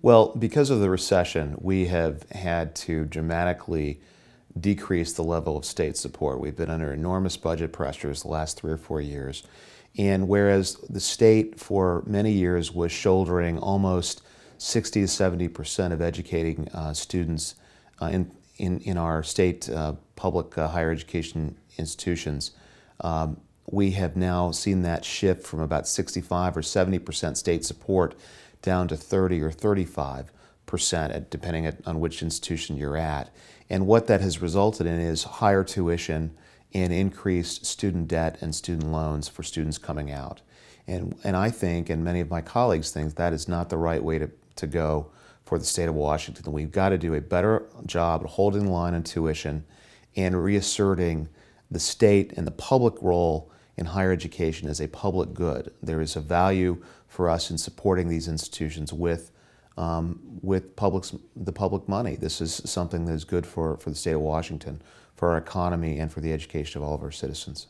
Well, because of the recession, we have had to dramatically decrease the level of state support. We've been under enormous budget pressures the last 3 or 4 years. And whereas the state for many years was shouldering almost 60 to 70% of educating students in our state public higher education institutions, we have now seen that shift from about 65 or 70% state support down to 30 or 35%, depending on which institution you're at. And what that has resulted in is higher tuition and increased student debt and student loans for students coming out. And I think, and many of my colleagues think, that is not the right way to go for the state of Washington. We've got to do a better job at holding the line on tuition and reasserting the state and the public role in higher education as a public good. There is a value for us in supporting these institutions with the public money. This is something that is good for the state of Washington, for our economy, and for the education of all of our citizens.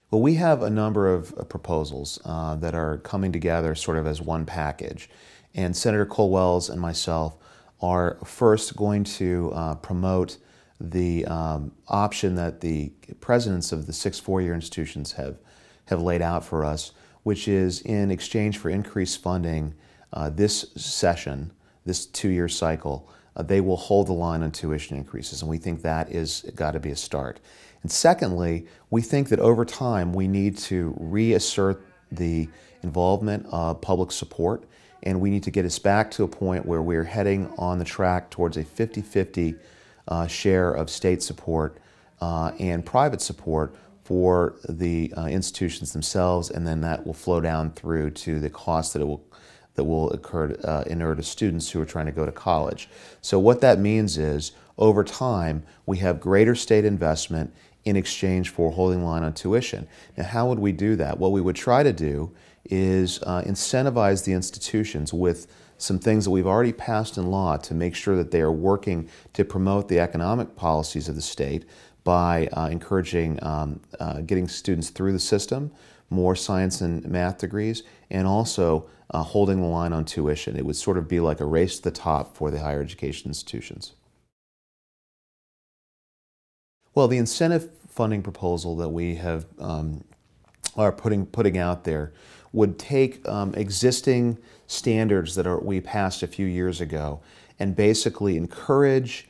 Well, we have a number of proposals that are coming together sort of as one package. And Senator Colwell's and myself are first going to promote the option that the presidents of the 6 four-year institutions have laid out for us, which is in exchange for increased funding this session, this 2-year cycle, they will hold the line on tuition increases, and we think that is got to be a start. And secondly, we think that over time we need to reassert the involvement of public support, and we need to get us back to a point where we're heading on the track towards a 50-50 share of state support and private support for the institutions themselves, and then that will flow down through to the cost that will inure to students who are trying to go to college. So what that means is, over time, we have greater state investment in exchange for holding the line on tuition. Now, how would we do that? What we would try to do is incentivize the institutions with some things that we've already passed in law to make sure that they are working to promote the economic policies of the state by encouraging getting students through the system, more science and math degrees, and also holding the line on tuition. It would sort of be like a race to the top for the higher education institutions. Well, the incentive funding proposal that we are putting out there would take existing standards that we passed a few years ago and basically further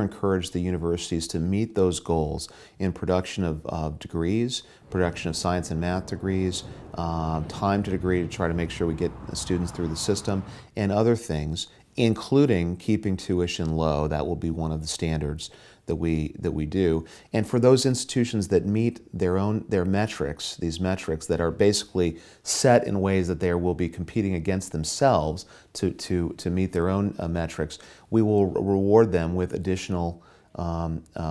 encourage the universities to meet those goals in production of degrees, production of science and math degrees, time to degree to try to make sure we get students through the system, and other things, including keeping tuition low. That will be one of the standards that we do. And for those institutions that meet their metrics, these metrics that are basically set in ways that they will be competing against themselves to meet their own metrics, we will reward them with additional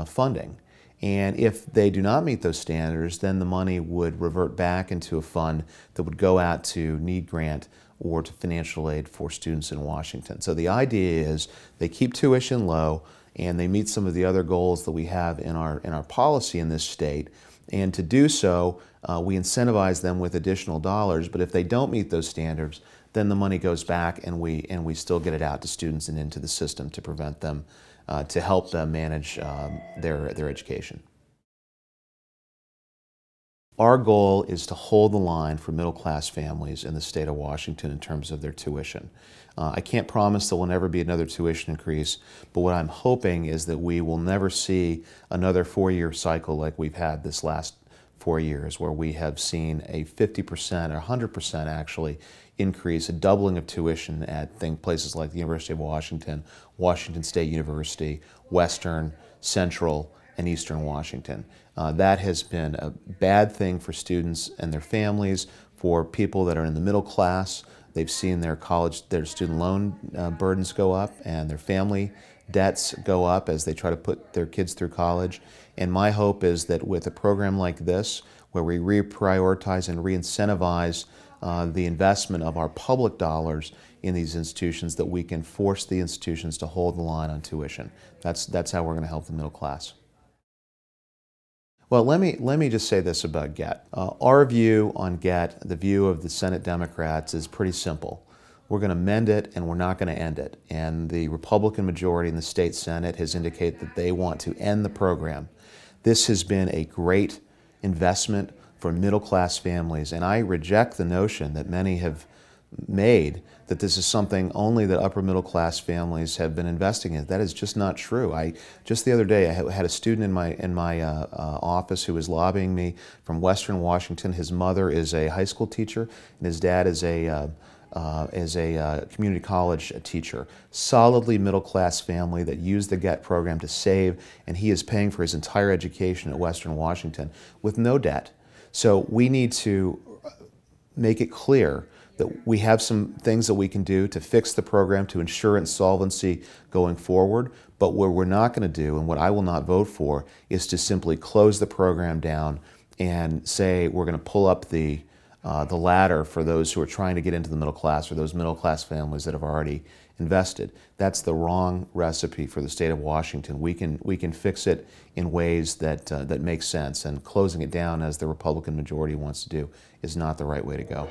funding. And if they do not meet those standards, then the money would revert back into a fund that would go out to need grant or to financial aid for students in Washington. So the idea is they keep tuition low and they meet some of the other goals that we have in our policy in this state. And to do so, we incentivize them with additional dollars. But if they don't meet those standards, then the money goes back and we still get it out to students and into the system to prevent them, to help them manage their education. Our goal is to hold the line for middle-class families in the state of Washington in terms of their tuition. I can't promise there will never be another tuition increase, but what I'm hoping is that we will never see another 4-year cycle like we've had this last 4 years, where we have seen a 50% or 100% actually increase, a doubling of tuition at places like the University of Washington, Washington State University, Western, Central, and Eastern Washington. That has been a bad thing for students and their families, for people that are in the middle class. They've seen their student loan burdens go up and their family debts go up as they try to put their kids through college. And my hope is that with a program like this, where we reprioritize and re-incentivize the investment of our public dollars in these institutions, that we can force the institutions to hold the line on tuition. That's how we're going to help the middle class. Well, let me just say this about GET. Our view on GET, the view of the Senate Democrats, is pretty simple. We're going to mend it and we're not going to end it. And the Republican majority in the state Senate has indicated that they want to end the program. This has been a great investment for middle-class families, and I reject the notion that many have made that this is something only that upper middle-class families have been investing in. That is just not true. Just the other day, I had a student in my office who was lobbying me from Western Washington. His mother is a high school teacher, and his dad is a community college teacher. Solidly middle-class family that used the GET program to save, and he is paying for his entire education at Western Washington with no debt. So we need to make it clear that we have some things that we can do to fix the program, to ensure its solvency going forward. But what we're not going to do, and what I will not vote for, is to simply close the program down and say we're going to pull up the ladder for those who are trying to get into the middle class, or those middle class families that have already invested. That's the wrong recipe for the state of Washington. We can fix it in ways that make sense, and closing it down, as the Republican majority wants to do, is not the right way to go.